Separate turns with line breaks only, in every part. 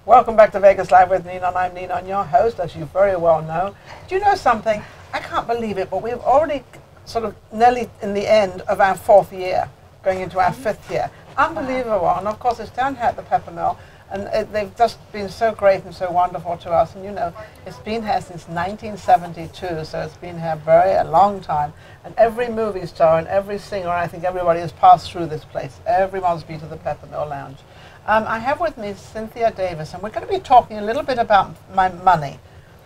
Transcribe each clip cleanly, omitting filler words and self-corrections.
Welcome back to Vegas Live with Ninon. I'm Ninon, your host, as you very well know. Do you know something? I can't believe it, but we've already sort of nearly in the end of our 4th year, going into our 5th year. Unbelievable. And of course, it's down here at the Pepper Mill, and they've just been so great and so wonderful to us. And you know, it's been here since 1972, so it's been here a long time. And every movie star and every singer, I think everybody has passed through this place. Everyone's been to the Pepper Mill Lounge. I have with me Cynthia Davis, and we're going to be talking a little bit about my money.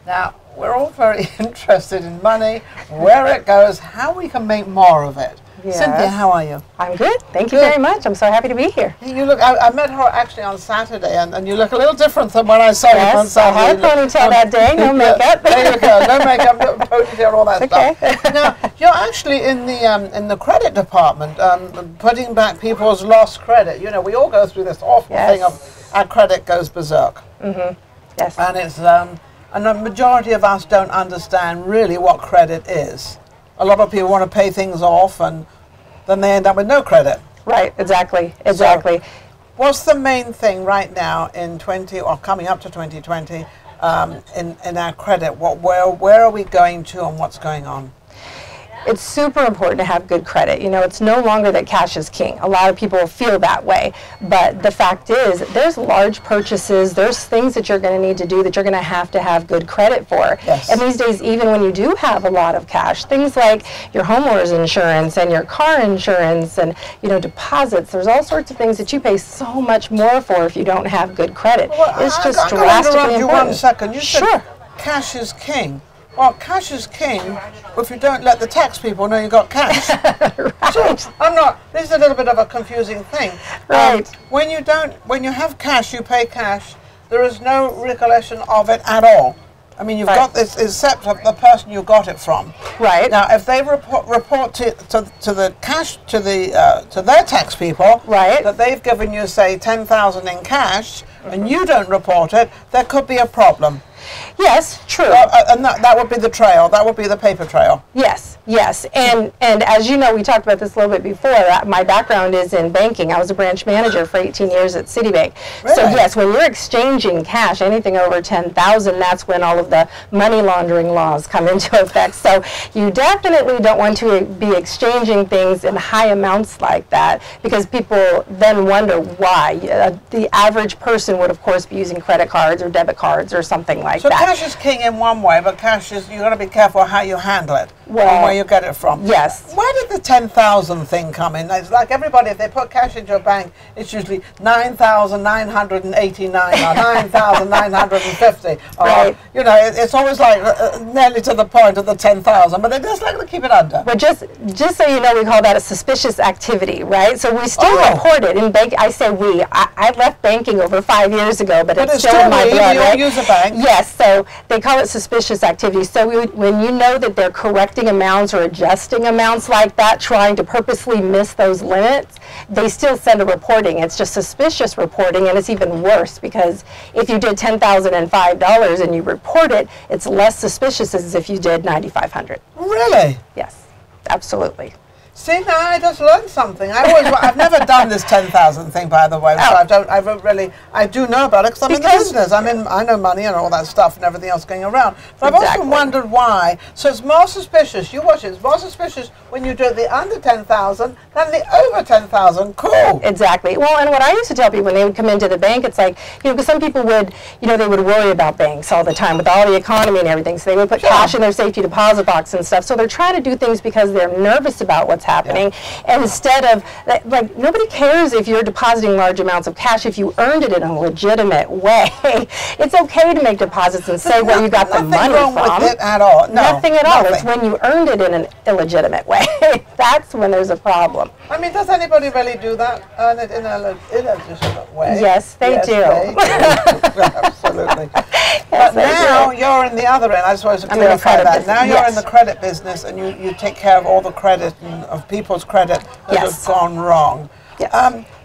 Now, we're all very interested in money, where it goes, how we can make more of it. Yes. Cynthia, how are you?
I'm good. Thank you very much. I'm so happy to be here.
You look. I met her actually on Saturday, and you look a little different than when I saw you on Saturday.
I had a ponytail that day. No makeup.
There you go. No makeup, no ponytail, all that stuff. Now, you're actually in the credit department, putting back people's lost credit. You know, we all go through this awful thing of our credit goes berserk.
Yes.
And it's and the majority of us don't understand really what credit is. A lot of people want to pay things off, and then they end up with no credit.
Right, exactly.
So, what's the main thing right now in coming up to 2020 in our credit? Where are we going to, and what's going on?
It's super important to have good credit. You know, it's no longer that cash is king. A lot of people feel that way. But the fact is, there's large purchases, there's things that you're going to need to do that you're going to have good credit for.
Yes.
And these days, even when you do have a lot of cash, things like your homeowner's insurance and your car insurance and, you know, deposits, there's all sorts of things that you pay so much more for if you don't have good credit.
Well,
it's just
drastically important. You 1 second. You said cash is king. Well, cash is king if you don't let the tax people know you got cash.
Right.
So this is a little bit of a confusing thing.
Right.
When you have cash, you pay cash. There is no recollection of it at all. I mean, you've got this, except the person you got it from.
Right.
Now, if they report to the cash to their tax people, that they've given you, say, 10,000 in cash, and you don't report it, there could be a problem.
Yes, true.
And that would be the trail. That would be the paper trail.
Yes, yes. And as you know, we talked about this a little bit before. My background is in banking. I was a branch manager for 18 years at Citibank.
Really?
So yes, when you're exchanging cash, anything over 10,000, that's when all of the money laundering laws come into effect. So you definitely don't want to be exchanging things in high amounts like that, because people then wonder why. The average person would, of course, be using credit cards or debit cards or something like that.
So cash is king in one way, but cash is, you've got to be careful how you handle it and where you get it from.
Yes.
Where did the 10,000 thing come in? It's like everybody, if they put cash into your bank, it's usually 9,989 or 9,950.
Right.
You know, it's always like nearly to the point of the 10,000, but they just like to keep it under.
But just so you know, we call that a suspicious activity, right? So we still report it in bank. I say we. I left banking over 5 years ago, but it's still in my blood, right?
You use a bank.
Yes, so they call it suspicious activity. So when you know that they're correcting amounts or adjusting amounts like that, trying to purposely miss those limits, they still send a reporting. It's just suspicious reporting, and it's even worse, because if you did $10,005 and you report it, it's less suspicious as if you did $9,500.
Really?
Yes, absolutely.
See, now I just learned something. I've never done this 10,000 thing, by the way. So I do know about it because I'm in the business. I know money and all that stuff and everything else going around. But I've also wondered why. So it's more suspicious. You watch it. It's more suspicious when you do the under 10,000 than the over 10,000. Cool.
Exactly. Well, and what I used to tell people when they would come into the bank, it's like, you know, because some people would, you know, they would worry about banks all the time with all the economy and everything. So they would put cash in their safety deposit box and stuff. So they're trying to do things because they're nervous about what's happening. And instead of, like, nobody cares if you're depositing large amounts of cash if you earned it in a legitimate way. It's okay to make deposits and say where you got the money from.
Nothing wrong with it at all. No,
nothing at all. It's when you earned it in an illegitimate way. That's when there's a problem.
I mean, does anybody really do that? Earn it in a illegitimate way?
Yes, they do.
Absolutely. But now you're in the other end. I just wanted to clarify that. Now you're in the credit business, and you take care of all the credit of people's credit that has gone wrong.
Yes.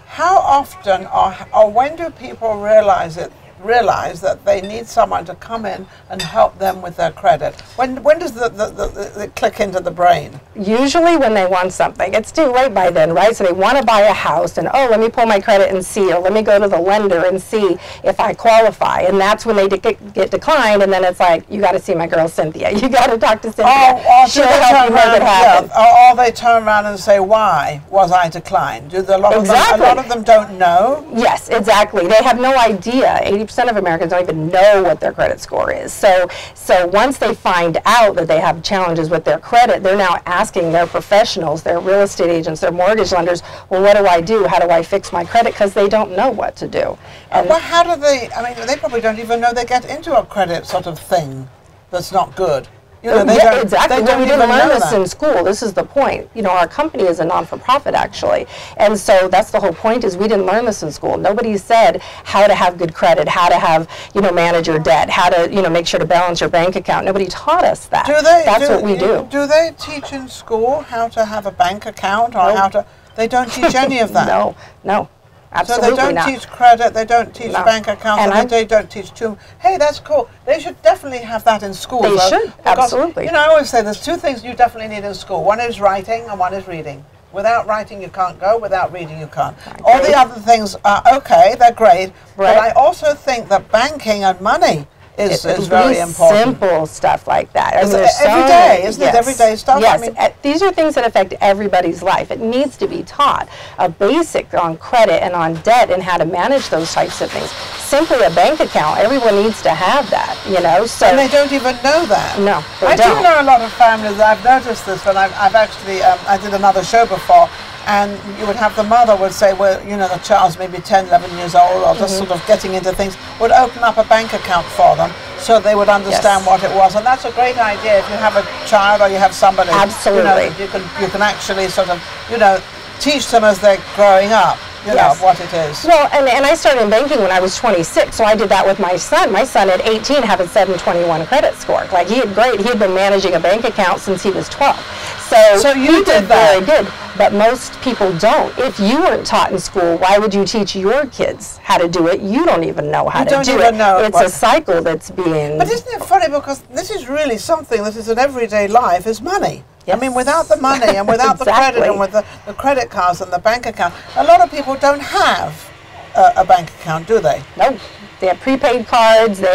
How often or when do people realize it realize that they need someone to come in and help them with their credit? When does the click into the brain?
Usually when they want something. It's too late by then, right? So they want to buy a house and, oh, let me pull my credit and see, or let me go to the lender and see if I qualify. And that's when they get declined, and then it's like, you got to see my girl Cynthia. You got to talk to Cynthia. She'll help you make it happen.
Or they turn around and say, why was I declined? A lot of them don't know?
Yes, exactly. They have no idea. 80% of Americans don't even know what their credit score is. So once they find out that they have challenges with their credit, they're now asking their professionals, their real estate agents, their mortgage lenders, well, what do I do? How do I fix my credit? Because they don't know what to do. And
well, how do they, I mean, they probably don't even know they get into a credit sort of thing that's not good. You know,
exactly. We didn't learn this in school. This is the point. You know, our company is a non-for-profit, actually. And so that's the whole point, is we didn't learn this in school. Nobody said how to have good credit, how to have, you know, manage your debt, how to, you know, make sure to balance your bank account. Nobody taught us that. That's what we do.
Do they teach in school how to have a bank account, or how to, they don't teach any of that?
No. Absolutely
so they don't teach credit, they don't teach bank accounts, and they don't teach hey, that's cool. They should definitely have that in school.
They should, absolutely.
You know, I always say there's two things you definitely need in school. One is writing and one is reading. Without writing, you can't go. Without reading, you can't. All the other things are okay, they're great. But I also think that banking and money is very important.
Simple stuff like that.
Every day, isn't it? Everyday stuff?
Yes,
I mean,
these are things that affect everybody's life. It needs to be taught. A basic on credit and on debt and how to manage those types of things. Simply a bank account, everyone needs to have that, you know. So,
and they don't even know that.
No,
I do know a lot of families. I've noticed this, and I've actually, I did another show before, and you would have the mother would say, well, you know, the child's maybe 10, 11 years old, or just sort of getting into things, would open up a bank account for them so they would understand what it was. And that's a great idea if you have a child or you have somebody.
Absolutely.
You know, you can actually sort of, you know, teach them as they're growing up. You know, what it is.
Well, and I started in banking when I was 26, so I did that with my son. My son at 18 had a 721 credit score. Like, he had been managing a bank account since he was 12. So
you did that.
Very good, but most people don't. If you weren't taught in school, why would you teach your kids how to do it? You don't even know how to do it.
You don't even know.
It's a cycle that's being...
But isn't it funny, because this is really something that is in everyday life, is money. Yes. I mean, without the money and without the credit and with the credit cards and the bank account, a lot of people don't have a bank account, do they?
No. They have prepaid cards, they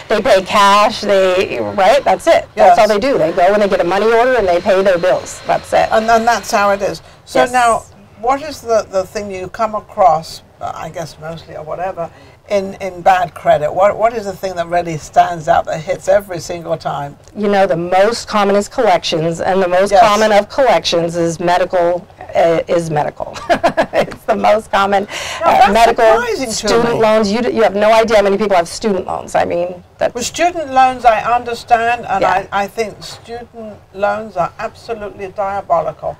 pay cash, right? That's it.
Yes.
That's all they do. They go and they get a money order and they pay their bills. That's it.
And then that's how it is. So now, what is the thing you come across, I guess mostly or whatever, in bad credit? What is the thing that really stands out, that hits every single time?
You know, the most common is collections, and the most common of collections is medical. It's the most common. Medical, student loans. You have no idea how many people have student loans. I mean,
with student loans, I understand, and I think student loans are absolutely diabolical.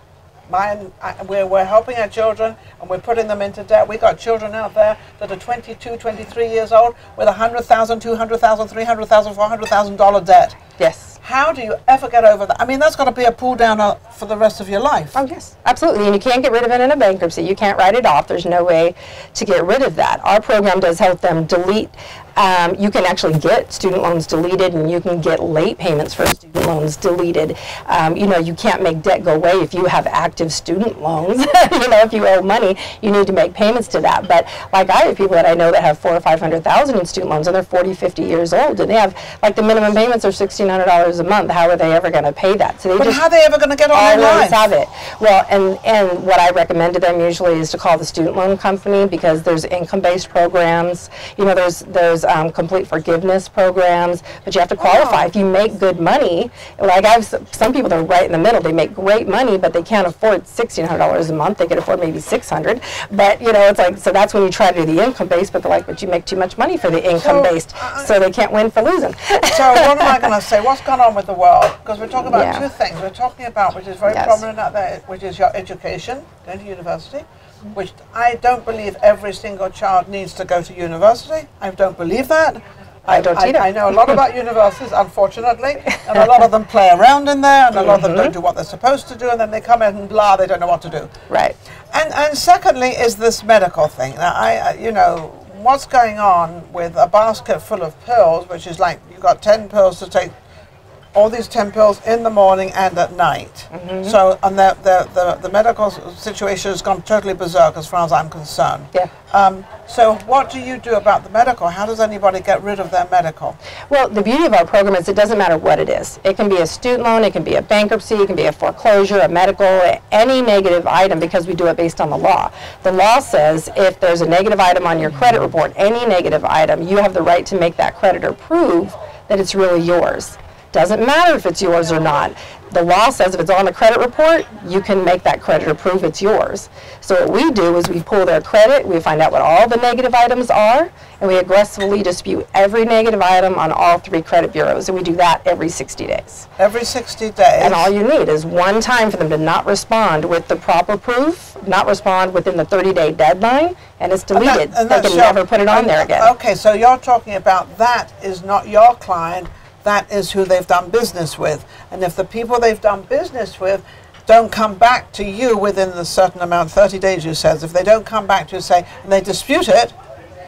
We're helping our children, and we're putting them into debt. We've got children out there that are 22, 23 years old with $100,000, $200,000, $300,000, $400,000 debt.
Yes.
How do you ever get over that? I mean, that's got to be a pull down for the rest of your life.
Oh, yes, absolutely. And you can't get rid of it in a bankruptcy. You can't write it off. There's no way to get rid of that. Our program does help them delete. You can actually get student loans deleted, and you can get late payments for student loans deleted. You know, you can't make debt go away if you have active student loans. You know, if you owe money, you need to make payments to that. But like, I have people that I know that have $400,000 or $500,000 in student loans, and they're 40, 50 years old, and they have, like, the minimum payments are $1,600 a month. How are they ever going to pay that? So
but how are they ever going to get on their life?
Have it. Well, and what I recommend to them usually is to call the student loan company, because there's income-based programs. You know, there's complete forgiveness programs, but you have to qualify. If you make good money, like, I have some people that are right in the middle. They make great money, but they can't afford $1,600 a month. They could afford maybe $600. But, you know, it's like, so that's when you try to do the income-based, but they're like, but you make too much money for the income-based, so they can't win for losing.
So what am I going to say? What's going on with the world? Because we're talking about two things. We're talking about, which is very prominent out there, which is your education, going to university, which I don't believe every single child needs to go to university. I don't believe that.
I don't either.
I know a lot about universities, unfortunately, and a lot of them play around in there, and a lot of them don't do what they're supposed to do, and then they come in and blah, they don't know what to do.
Right.
And secondly is this medical thing. Now, you know, what's going on with a basket full of pills, which is like you've got 10 pills to take, all these 10 pills in the morning and at night. So, and the medical situation has gone totally berserk as far as I'm concerned.
Yeah.
So what do you do about the medical? How does anybody get rid of their medical?
Well, the beauty of our program is it doesn't matter what it is. It can be a student loan, it can be a bankruptcy, it can be a foreclosure, a medical, any negative item, because we do it based on the law. The law says if there's a negative item on your credit report, any negative item, you have the right to make that creditor prove that it's really yours. Doesn't matter if it's yours or not. The law says if it's on the credit report, you can make that creditor prove it's yours. So what we do is we pull their credit, we find out what all the negative items are, and we aggressively dispute every negative item on all 3 credit bureaus, and we do that every 60 days.
Every 60 days?
And all you need is one time for them to not respond with the proper proof, not respond within the 30-day deadline, and it's deleted. They can never put it on there again.
Okay, so you're talking about that is not your client, that is who they've done business with. And if the people they've done business with don't come back to you within the certain amount, 30 days you said, if they don't come back to you, say, and they dispute it,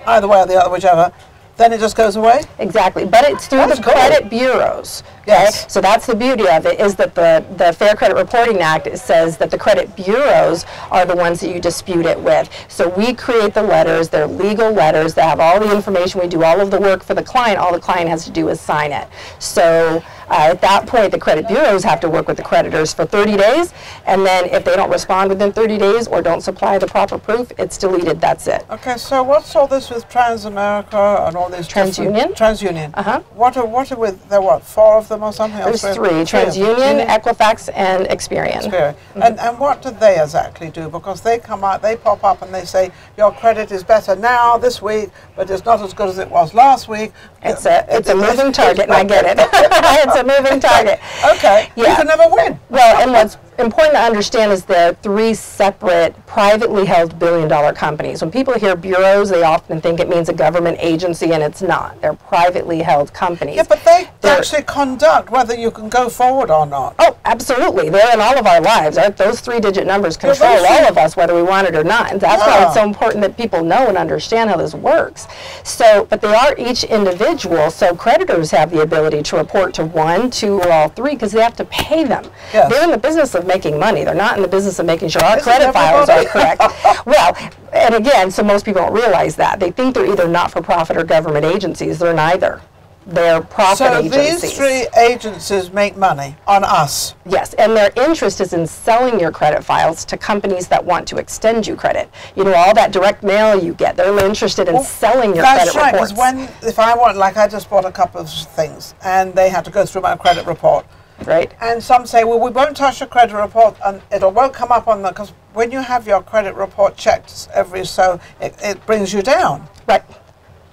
either way or the other, whichever, then it just goes away?
Exactly, but it's through the credit bureaus.
Yes.
So that's the beauty of it, is that the Fair Credit Reporting Act says that the credit bureaus are the ones that you dispute it with. So we create the letters, they're legal letters, they have all the information, we do all of the work for the client, all the client has to do is sign it. So at that point, the credit bureaus have to work with the creditors for 30 days, and then if they don't respond within 30 days or don't supply the proper proof, it's deleted, that's it.
Okay, so what's all this with Transamerica and all these
TransUnion?
TransUnion.
Uh-huh.
What are with, there what, 4 of them or something?
There's 3, TransUnion, Equifax, and Experian.
And what do they exactly do? Because they come out, they pop up and they say, your credit is better now, this week, but it's not as good as it was last week.
It's a moving target, and I get it. It's a moving target.
Okay, yeah. You can never win.
Well, and what's important to understand is there are 3 separate privately held billion-dollar companies. When people hear bureaus, they often think it means a government agency, and it's not. They're privately held companies.
Yeah, but they actually conduct whether you can go forward or not.
Oh, absolutely. They're in all of our lives. Those 3-digit numbers control all of us, whether we want it or not. And that's why it's so important that people know and understand how this works. So, but they are each individual, so creditors have the ability to report to 1, 2, or all 3 because they have to pay them.
Yes.
They're in the business of making money. They're not in the business of making sure our credit files are correct. Well, and again, so most people don't realize that. They think they're either not-for-profit or government agencies. They're neither. They're profit agencies.
So these 3 agencies make money on us?
Yes, and their interest is in selling your credit files to companies that want to extend you credit. You know, all that direct mail you get, they're interested in selling your credit reports.
That's right, because if I want, like I just bought a couple of things, and they had to go through my credit report.
Right.
And some say, well, we won't touch your credit report, and won't come up on the, because when you have your credit report checked every so, it brings you down.
Right.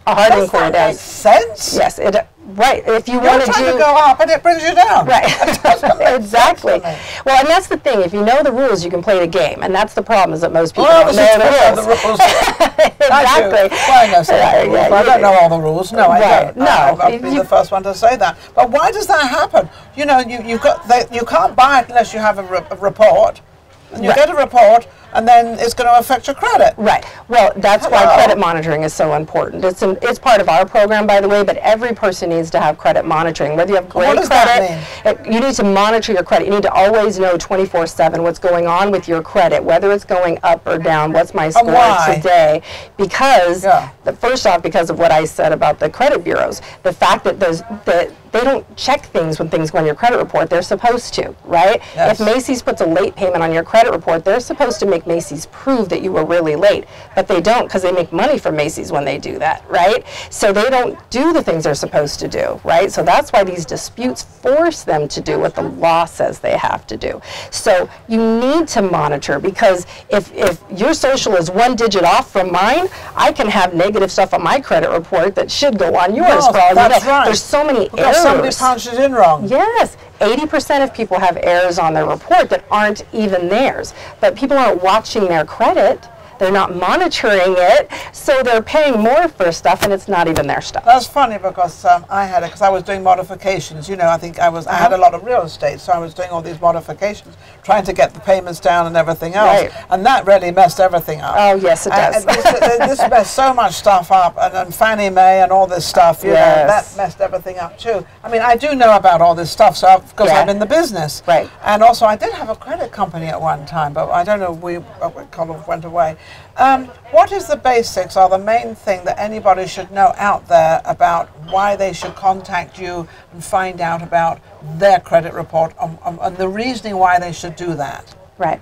A hard inquiry does.
Does that make sense?
Yes, right. If you want to
go up and it brings you down.
Right. Exactly. Well, and that's the thing. If you know the rules, you can play the game, and that's the problem. Is that most people don't know the rules. Exactly.
I know some rules. I don't know all the rules. No, I don't.
No,
I'll be the first one to say that. But why does that happen? You know, you can't buy it unless you have a report. And you get a report, and then it's going to affect your credit.
Right. Well, that's why credit monitoring is so important. It's part of our program, by the way, but every person needs to have credit monitoring. Whether you have great credit, you need to monitor your credit. You need to always know 24/7 what's going on with your credit, whether it's going up or down, what's my score today. Because, first off, because of what I said about the credit bureaus, the fact that they don't check things when things go on your credit report. They're supposed to, right?
Yes.
If Macy's puts a late payment on your credit report, they're supposed to make Macy's prove that you were really late, but they don't because they make money from Macy's when they do that, right? So they don't do the things they're supposed to do, right? So that's why these disputes force them to do what the law says they have to do. So you need to monitor, because if your social is 1 digit off from mine, I can have negative stuff on my credit report that should go on yours.
That's right.
There's so many errors.
Somebody punches in wrong.
Yes. 80% of people have errors on their report that aren't even theirs. But people aren't watching their credit. they're not monitoring it, so they're paying more for stuff and it's not even their stuff.
That's funny because I was doing modifications. You know, I had a lot of real estate, so I was doing all these modifications, trying to get the payments down and everything else.
Right.
And that really messed everything up.
Oh, yes, it does.
And this messed so much stuff up, and Fannie Mae and all this stuff, you know, that messed everything up too. I mean, I do know about all this stuff, so because I'm in the business.
Right.
And also, I did have a credit company at one time, but I don't know, we kind of went away. What is the basics or the main thing that anybody should know out there about why they should contact you and find out about their credit report and the reasoning why they should do that?
Right.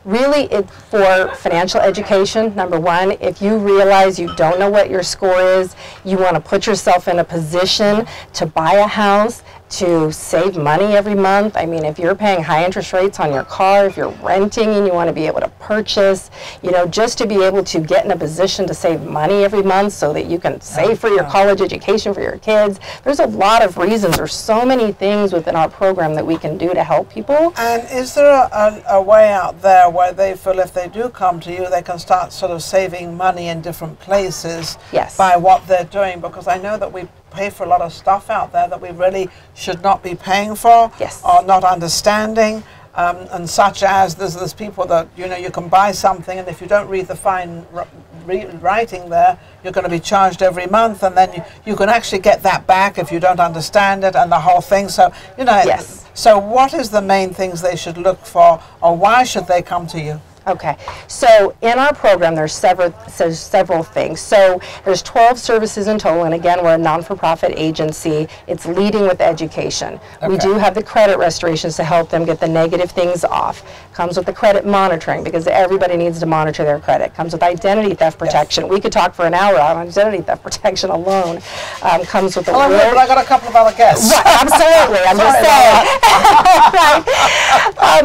Really, for financial education, number one, if you realize you don't know what your score is, you want to put yourself in a position to buy a house, to save money every month. I mean, if you're paying high interest rates on your car, if you're renting and you want to be able to purchase, you know, just to be able to get in a position to save money every month so that you can save for your college education for your kids. There's a lot of reasons. There's so many things within our program that we can do to help people.
And is there a way out there where they feel if they do come to you, they can start sort of saving money in different places by what they're doing? Because I know that we pay for a lot of stuff out there that we really should not be paying for or not understanding, and such as there's people that, you know, you can buy something and if you don't read the fine writing there, you're going to be charged every month, and then you can actually get that back if you don't understand it and the whole thing. So, you know, so what is the main things they should look for, or why should they come to you?
Okay, so in our program there's several things. So there's 12 services in total, and again, we're a non-for-profit agency. It's leading with education. We do have the credit restorations to help them get the negative things off. Comes with the credit monitoring, because everybody needs to monitor their credit. Comes with identity theft protection. We could talk for an hour on identity theft protection alone. Comes with the
but I got a couple of other guests.
Right, absolutely, I'm just saying. Right.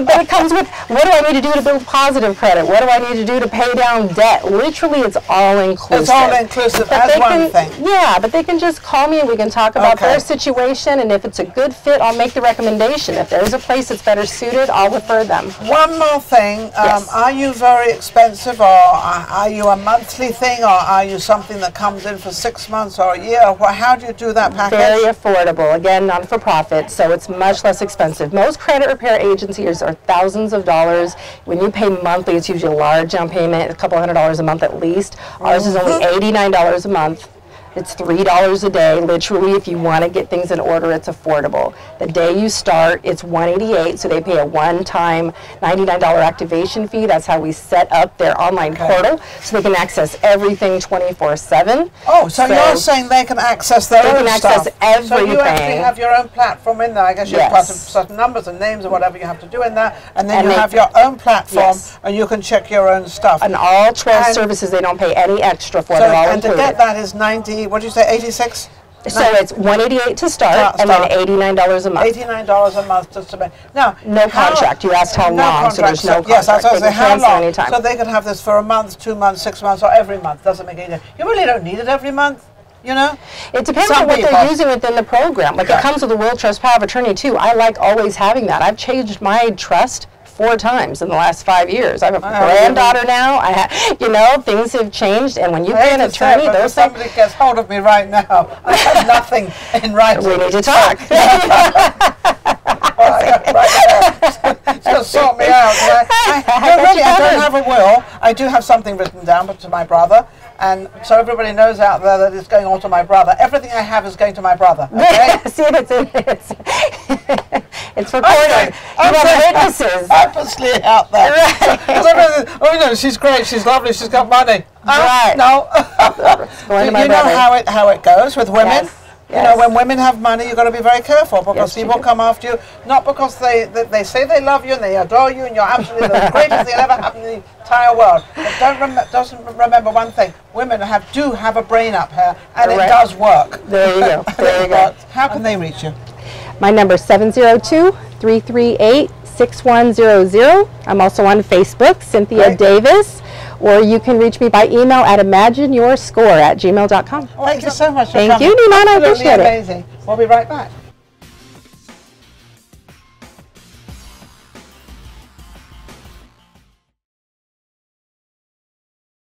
But it comes with, what do I need to do to build positive credit? What do I need to do to pay down debt? Literally, it's all inclusive.
It's all inclusive as one thing.
Yeah, but they can just call me and we can talk about their situation, and if it's a good fit, I'll make the recommendation. If there's a place that's better suited, I'll refer them.
One more thing, are you very expensive, or are you a monthly thing, or are you something that comes in for 6 months or a year? How do you do that package?
Very affordable. Again, non-for-profit, so it's much less expensive. Most credit repair agencies are thousands of dollars. When you pay monthly, it's usually a large down payment, a couple $100s a month at least. Ours is only $89 a month. It's $3 a day. Literally, if you want to get things in order, it's affordable. The day you start, it's $188, so they pay a one-time $99 activation fee. That's how we set up their online portal, so they can access everything 24/7.
Oh, so you're saying they can access their own stuff?
They can access everything.
So you actually have your own platform in there. I guess you have certain numbers and names or whatever you have to do in there, and then you have your own platform, and you can check your own stuff.
And all 12 services, they don't pay any extra for. They're all included.
And to get that is 90. What did you say, 86?
So it's $188 to start, and then $89 a month.
$89 a month to submit. Now,
no contract. You asked how long, so there's no contract.
Yes, I was going to say how long.
Anytime.
So they can have this for a month, 2 months, 6 months, or every month. Doesn't make any difference. You really don't need it every month. You know?
It depends on what they're using within the program. Like, it comes with a will, trust, power of attorney too. I like always having that. I've changed my trust 4 times in the last 5 years. I have a granddaughter now. You know, things have changed, and when you pay an attorney, those things.
Somebody gets hold of me right now. I have nothing in writing.
We need to talk.
It's going to sort me out. I don't have a will. I do have something written down, but to my brother. And so everybody knows out there that it's going on to my brother. Everything I have is going to my brother. Okay?
See, it's recorded. You have witnesses.
Purposely out there.
Right.
Oh, no, she's great. She's lovely. She's got money.
Right.
No. You know how it goes with women.
Yes.
You know, when women have money, you've got to be very careful, because people come after you, not because they say they love you and they adore you and you're absolutely the greatest thing that ever happened in the entire world. But doesn't remember one thing: women do have a brain up here, and it does work.
There you go. There you go.
How can they reach you?
My number is 702-338-6100. I'm also on Facebook, Cynthia Davis. Or you can reach me by email at imagineyourscore@gmail.com.
Thank you so much for
coming.
Thank
you, Ninon. I
appreciate
appreciate it.
Amazing. We'll be right back.